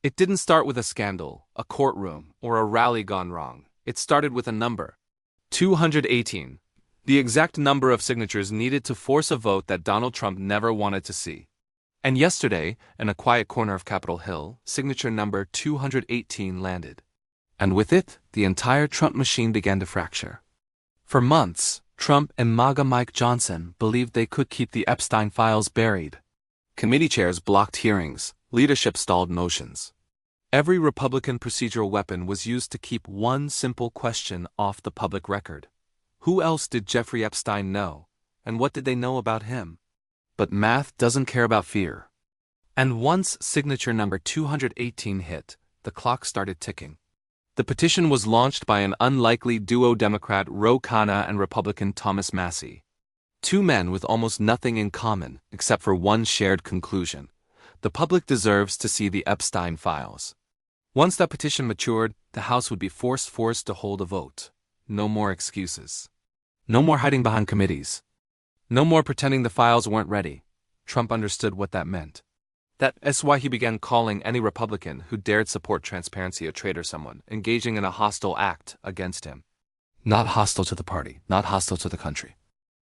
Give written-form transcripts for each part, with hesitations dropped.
It didn't start with a scandal, a courtroom, or a rally gone wrong. It started with a number. 218. The exact number of signatures needed to force a vote that Donald Trump never wanted to see. And yesterday, in a quiet corner of Capitol Hill, signature number 218 landed. And with it, the entire Trump machine began to fracture. For months, Trump and MAGA Mike Johnson believed they could keep the Epstein Files buried. Committee chairs blocked hearings, leadership stalled motions. Every Republican procedural weapon was used to keep one simple question off the public record. Who else did Jeffrey Epstein know, and what did they know about him? But math doesn't care about fear. And once signature number 218 hit, the clock started ticking. The petition was launched by an unlikely duo Democrat Ro Khanna and Republican Thomas Massie. Two men with almost nothing in common except for one shared conclusion. The public deserves to see the Epstein Files. Once that petition matured, the House would be forced to hold a vote. No more excuses. No more hiding behind committees. No more pretending the files weren't ready. Trump understood what that meant. That's why he began calling any Republican who dared support transparency a traitor, someone engaging in a hostile act against him. Not hostile to the party, not hostile to the country.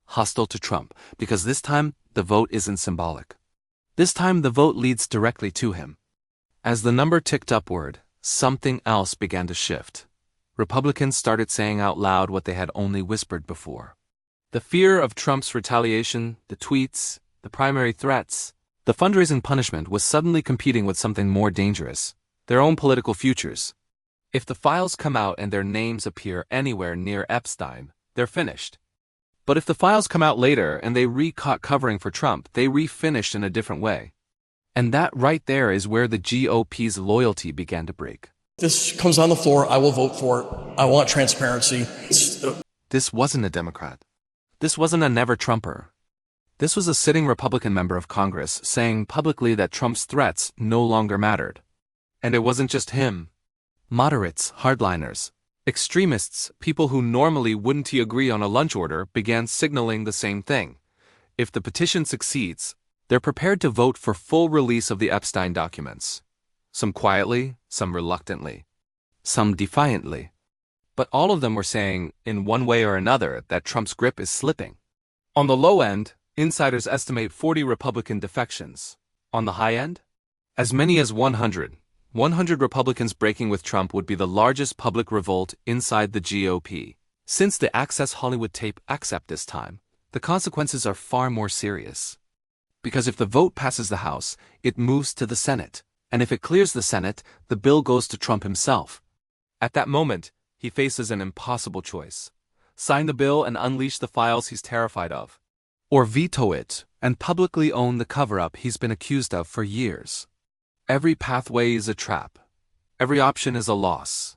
Hostile to Trump, because this time the vote isn't symbolic. This time the vote leads directly to him. As the number ticked upward, something else began to shift. Republicans started saying out loud what they had only whispered before. The fear of Trump's retaliation, the tweets, the primary threats, the fundraising punishment was suddenly competing with something more dangerous, their own political futures. If the files come out and their names appear anywhere near Epstein, they're finished. But if the files come out later and they re-caught covering for Trump, they re-finished in a different way. And that right there is where the GOP's loyalty began to break. This comes on the floor, I will vote for it. I want transparency. This wasn't a Democrat. This wasn't a never-Trumper. This was a sitting Republican member of Congress saying publicly that Trump's threats no longer mattered. And it wasn't just him. Moderates, hardliners, extremists, people who normally wouldn't agree on a lunch order began signaling the same thing. If the petition succeeds, they're prepared to vote for full release of the Epstein documents. Some quietly, some reluctantly, some defiantly. But all of them were saying, in one way or another, that Trump's grip is slipping. On the low end, insiders estimate 40 Republican defections. On the high end, as many as 100. 100 Republicans breaking with Trump would be the largest public revolt inside the GOP. Since the Access Hollywood tape accept this time, the consequences are far more serious. Because if the vote passes the House, it moves to the Senate. And if it clears the Senate, the bill goes to Trump himself. At that moment, he faces an impossible choice. Sign the bill and unleash the files he's terrified of. Or veto it and publicly own the cover-up he's been accused of for years. Every pathway is a trap. Every option is a loss.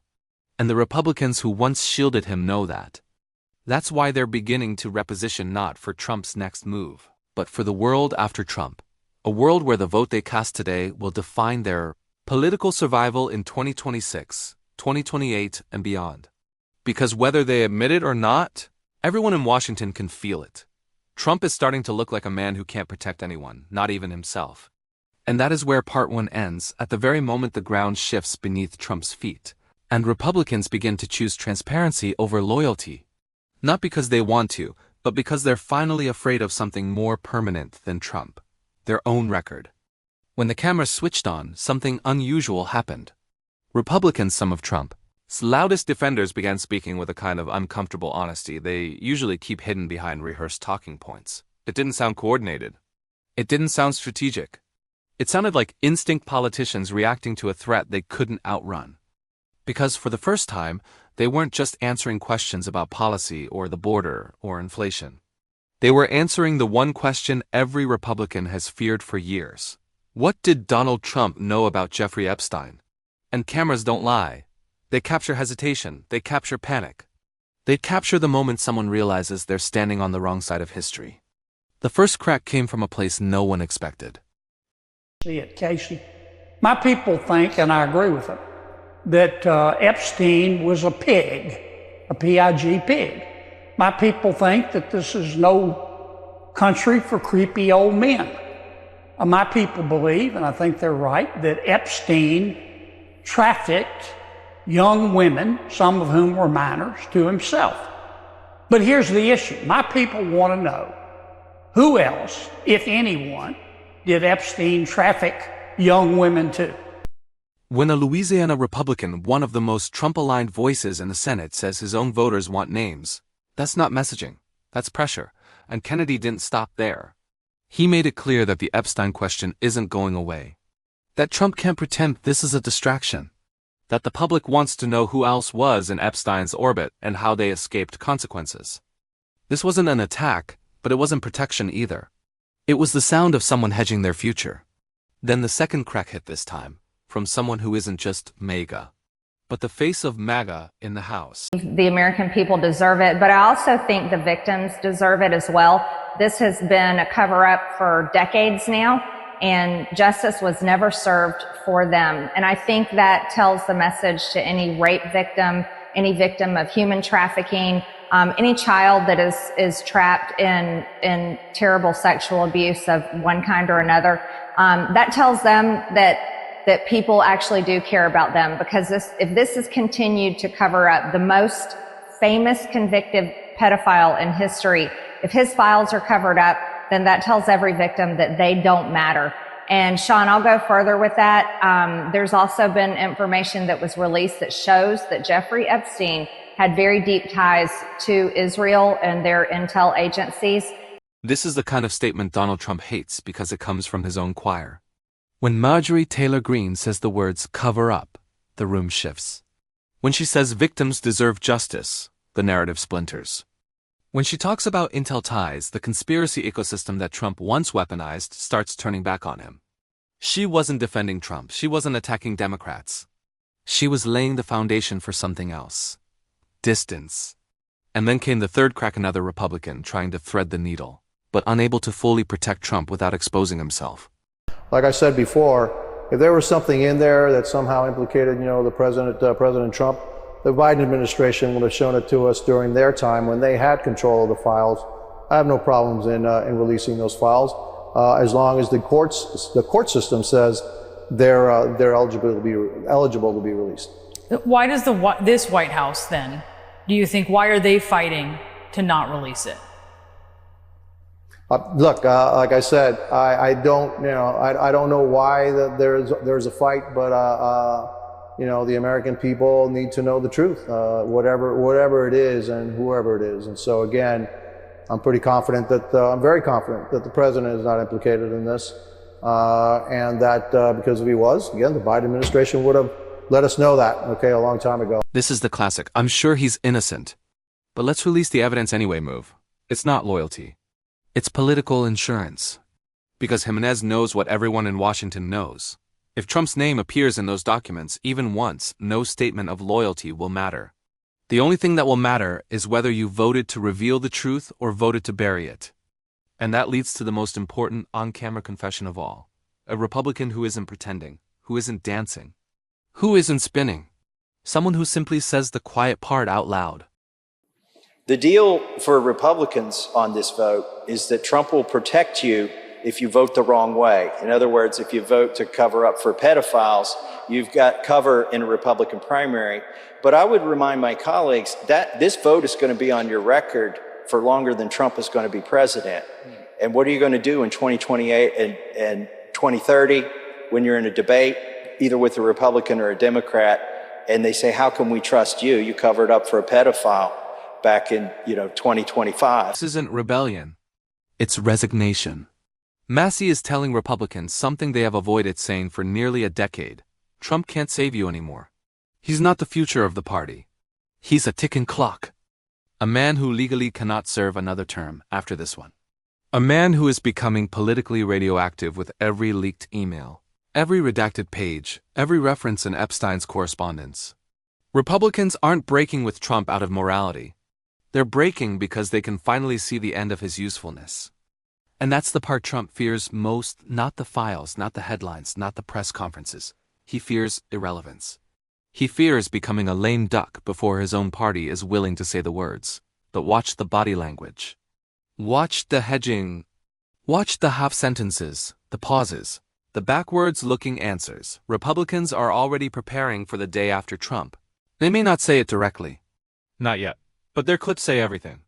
And the Republicans who once shielded him know that. That's why they're beginning to reposition not for Trump's next move, but for the world after Trump. A world where the vote they cast today will define their political survival in 2026, 2028, and beyond. Because whether they admit it or not, everyone in Washington can feel it. Trump is starting to look like a man who can't protect anyone, not even himself. And that is where part one ends, at the very moment the ground shifts beneath Trump's feet, and Republicans begin to choose transparency over loyalty. Not because they want to, but because they're finally afraid of something more permanent than Trump. Their own record. When the cameras switched on, something unusual happened. Republicans, some of Trump's loudest defenders, began speaking with a kind of uncomfortable honesty they usually keep hidden behind rehearsed talking points. It didn't sound coordinated. It didn't sound strategic. It sounded like instinct politicians reacting to a threat they couldn't outrun. Because for the first time, they weren't just answering questions about policy or the border or inflation. They were answering the one question every Republican has feared for years. What did Donald Trump know about Jeffrey Epstein? And cameras don't lie. They capture hesitation. They capture panic. They capture the moment someone realizes they're standing on the wrong side of history. The first crack came from a place no one expected. See it, Casey. My people think, and I agree with them, that Epstein was a pig, a P-I-G pig. My people think that this is no country for creepy old men. My people believe, and I think they're right, that Epstein trafficked young women, some of whom were minors, to himself. But here's the issue. My people want to know, who else, if anyone, did Epstein traffic young women to? When a Louisiana Republican, one of the most Trump-aligned voices in the Senate, says his own voters want names, that's not messaging, that's pressure, and Kennedy didn't stop there. He made it clear that the Epstein question isn't going away. That Trump can't pretend this is a distraction. That the public wants to know who else was in Epstein's orbit and how they escaped consequences. This wasn't an attack, but it wasn't protection either. It was the sound of someone hedging their future. Then the second crack hit this time, from someone who isn't just MAGA, but the face of MAGA in the House. The American people deserve it, but I also think the victims deserve it as well. This has been a cover-up for decades now, and justice was never served for them. And I think that tells the message to any rape victim, any victim of human trafficking, any child that is trapped in terrible sexual abuse of one kind or another. That tells them that people actually do care about them, because if this is continued to cover up the most famous convicted pedophile in history, if his files are covered up, then that tells every victim that they don't matter. And Sean, I'll go further with that. There's also been information that was released that shows that Jeffrey Epstein had very deep ties to Israel and their intel agencies. This is the kind of statement Donald Trump hates because it comes from his own choir. When Marjorie Taylor Greene says the words cover up, the room shifts. When she says victims deserve justice, the narrative splinters. When she talks about intel ties, the conspiracy ecosystem that Trump once weaponized starts turning back on him. She wasn't defending Trump. She wasn't attacking Democrats. She was laying the foundation for something else. Distance. And then came the third crack, another Republican trying to thread the needle, but unable to fully protect Trump without exposing himself. Like I said before, if there was something in there that somehow implicated, the President Trump, the Biden administration would have shown it to us during their time when they had control of the files. I have no problems in releasing those files, as long as the court system says they're eligible to be released. Why does this White House then? Do you think, why are they fighting to not release it? Look, like I said, I don't know why there's a fight, but the American people need to know the truth, whatever it is and whoever it is. And so again, I'm very confident that the president is not implicated in this, and that because if he was, again, the Biden administration would have let us know that, a long time ago. This is the classic, I'm sure he's innocent, but let's release the evidence anyway move. It's not loyalty. It's political insurance. Because Jimenez knows what everyone in Washington knows. If Trump's name appears in those documents even once, no statement of loyalty will matter. The only thing that will matter is whether you voted to reveal the truth or voted to bury it. And that leads to the most important on-camera confession of all. A Republican who isn't pretending, who isn't dancing, who isn't spinning. Someone who simply says the quiet part out loud. The deal for Republicans on this vote is that Trump will protect you if you vote the wrong way. In other words, if you vote to cover up for pedophiles, you've got cover in a Republican primary. But I would remind my colleagues that this vote is going to be on your record for longer than Trump is going to be president. And what are you going to do in 2028 and 2030 when you're in a debate, either with a Republican or a Democrat, and they say, how can we trust you? You covered up for a pedophile back in 2025. This isn't rebellion. It's resignation. Massie is telling Republicans something they have avoided saying for nearly a decade. Trump can't save you anymore. He's not the future of the party. He's a ticking clock. A man who legally cannot serve another term after this one. A man who is becoming politically radioactive with every leaked email, every redacted page, every reference in Epstein's correspondence. Republicans aren't breaking with Trump out of morality. They're breaking because they can finally see the end of his usefulness. And that's the part Trump fears most, not the files, not the headlines, not the press conferences. He fears irrelevance. He fears becoming a lame duck before his own party is willing to say the words. But watch the body language. Watch the hedging. Watch the half sentences, the pauses, The backwards-looking answers. Republicans are already preparing for the day after Trump. They may not say it directly. Not yet. But their clips say everything.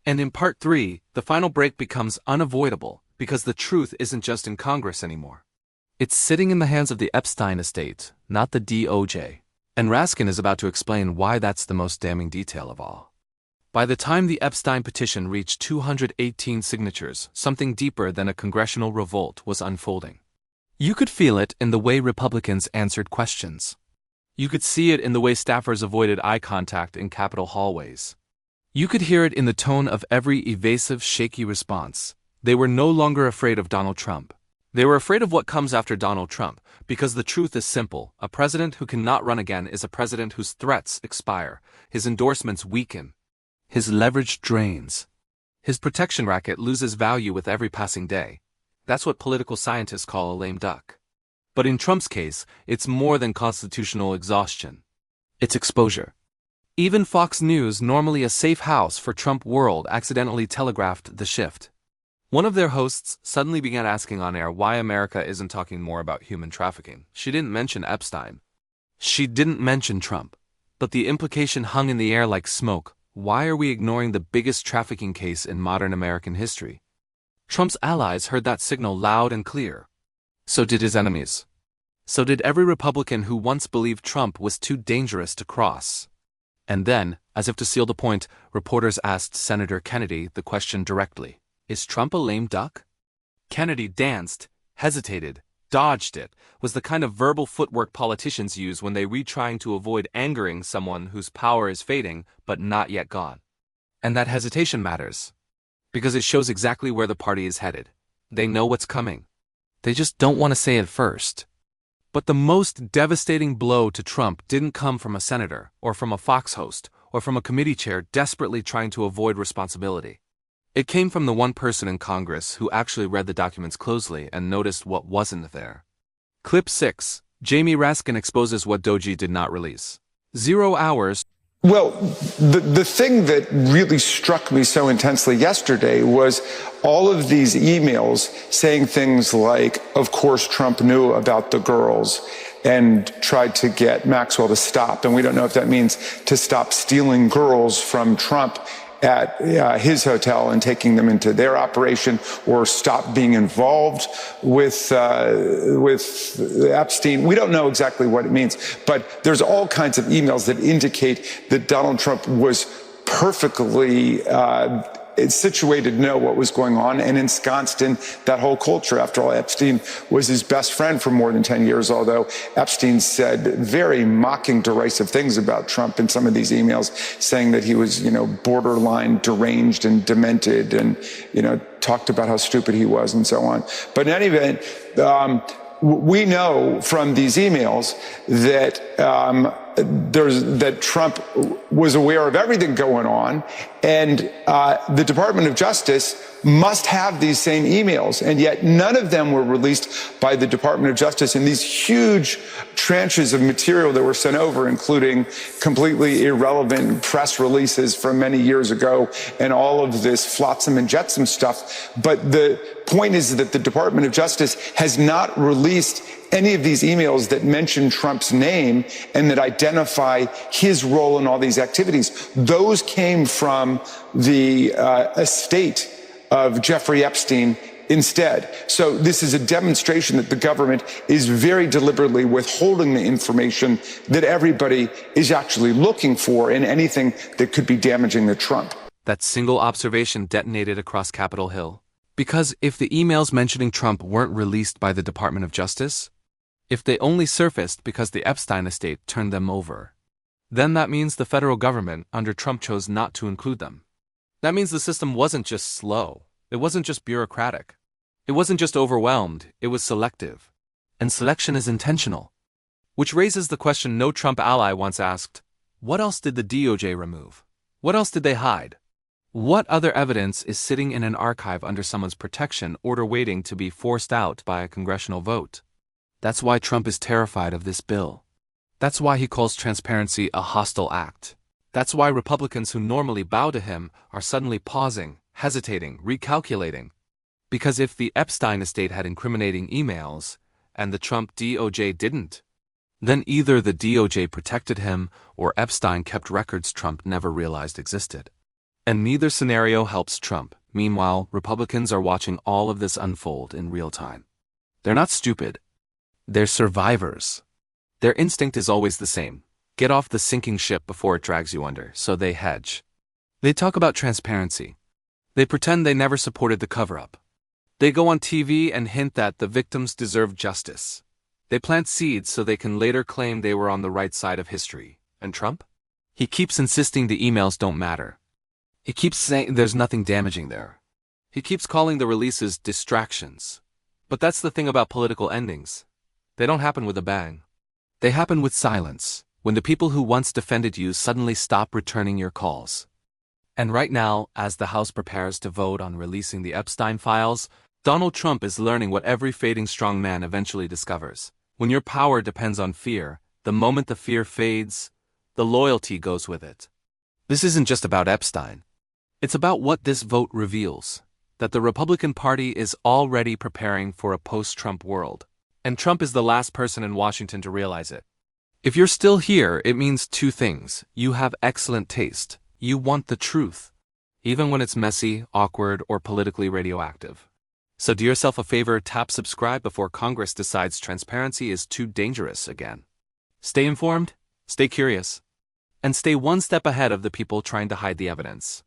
And in part 3, the final break becomes unavoidable because the truth isn't just in Congress anymore. It's sitting in the hands of the Epstein estate, not the DOJ. And Raskin is about to explain why that's the most damning detail of all. By the time the Epstein petition reached 218 signatures, something deeper than a congressional revolt was unfolding. You could feel it in the way Republicans answered questions. You could see it in the way staffers avoided eye contact in Capitol hallways. You could hear it in the tone of every evasive, shaky response. They were no longer afraid of Donald Trump. They were afraid of what comes after Donald Trump, because the truth is simple. A president who cannot run again is a president whose threats expire, his endorsements weaken, his leverage drains, his protection racket loses value with every passing day. That's what political scientists call a lame duck. But in Trump's case, it's more than constitutional exhaustion. It's exposure. Even Fox News, normally a safe house for Trump world, accidentally telegraphed the shift. One of their hosts suddenly began asking on air why America isn't talking more about human trafficking. She didn't mention Epstein. She didn't mention Trump. But the implication hung in the air like smoke. Why are we ignoring the biggest trafficking case in modern American history? Trump's allies heard that signal loud and clear. So did his enemies. So did every Republican who once believed Trump was too dangerous to cross. And then, as if to seal the point, reporters asked Senator Kennedy the question directly. Is Trump a lame duck? Kennedy danced, hesitated, dodged it, was the kind of verbal footwork politicians use when they read trying to avoid angering someone whose power is fading but not yet gone. And that hesitation matters. Because it shows exactly where the party is headed. They know what's coming. They just don't want to say it first. But the most devastating blow to Trump didn't come from a senator, or from a Fox host, or from a committee chair desperately trying to avoid responsibility. It came from the one person in Congress who actually read the documents closely and noticed what wasn't there. Clip 6. Jamie Raskin exposes what Doji did not release. 0 hours. Well, the thing that really struck me so intensely yesterday was all of these emails saying things like, of course, Trump knew about the girls and tried to get Maxwell to stop. And we don't know if that means to stop stealing girls from Trump at his hotel and taking them into their operation, or stop being involved with Epstein. We don't know exactly what it means, but there's all kinds of emails that indicate that Donald Trump was perfectly situated to know what was going on and ensconced in that whole culture. After all, Epstein was his best friend for more than 10 years, although Epstein said very mocking, derisive things about Trump in some of these emails, saying that he was, borderline deranged and demented, and, talked about how stupid he was and so on. But in any event, we know from these emails that that Trump was aware of everything going on, and the Department of Justice must have these same emails, and yet none of them were released by the Department of Justice in these huge tranches of material that were sent over, including completely irrelevant press releases from many years ago and all of this flotsam and jetsam stuff. But the point is that the Department of Justice has not released any of these emails that mention Trump's name and that identify his role in all these activities. Those came from the estate of Jeffrey Epstein instead. So this is a demonstration that the government is very deliberately withholding the information that everybody is actually looking for in anything that could be damaging to Trump. That single observation detonated across Capitol Hill. Because if the emails mentioning Trump weren't released by the Department of Justice, if they only surfaced because the Epstein estate turned them over, then that means the federal government under Trump chose not to include them. That means the system wasn't just slow. It wasn't just bureaucratic. It wasn't just overwhelmed. It was selective. And selection is intentional. Which raises the question no Trump ally once asked, what else did the DOJ remove? What else did they hide? What other evidence is sitting in an archive under someone's protection order waiting to be forced out by a congressional vote? That's why Trump is terrified of this bill. That's why he calls transparency a hostile act. That's why Republicans who normally bow to him are suddenly pausing, hesitating, recalculating. Because if the Epstein estate had incriminating emails, and the Trump DOJ didn't. Then either the DOJ protected him or Epstein kept records Trump never realized existed. And neither scenario helps Trump. Meanwhile, Republicans are watching all of this unfold in real time. They're not stupid. They're survivors. Their instinct is always the same. Get off the sinking ship before it drags you under, so they hedge. They talk about transparency. They pretend they never supported the cover-up. They go on TV and hint that the victims deserve justice. They plant seeds so they can later claim they were on the right side of history. And Trump? He keeps insisting the emails don't matter. He keeps saying there's nothing damaging there. He keeps calling the releases distractions. But that's the thing about political endings. They don't happen with a bang. They happen with silence, when the people who once defended you suddenly stop returning your calls. And right now, as the House prepares to vote on releasing the Epstein Files, Donald Trump is learning what every fading strong man eventually discovers. When your power depends on fear, the moment the fear fades, the loyalty goes with it. This isn't just about Epstein. It's about what this vote reveals, that the Republican Party is already preparing for a post-Trump world. And Trump is the last person in Washington to realize it. If you're still here, it means two things. You have excellent taste. You want the truth, even when it's messy, awkward, or politically radioactive. So do yourself a favor, tap subscribe before Congress decides transparency is too dangerous again. Stay informed, stay curious, and stay one step ahead of the people trying to hide the evidence.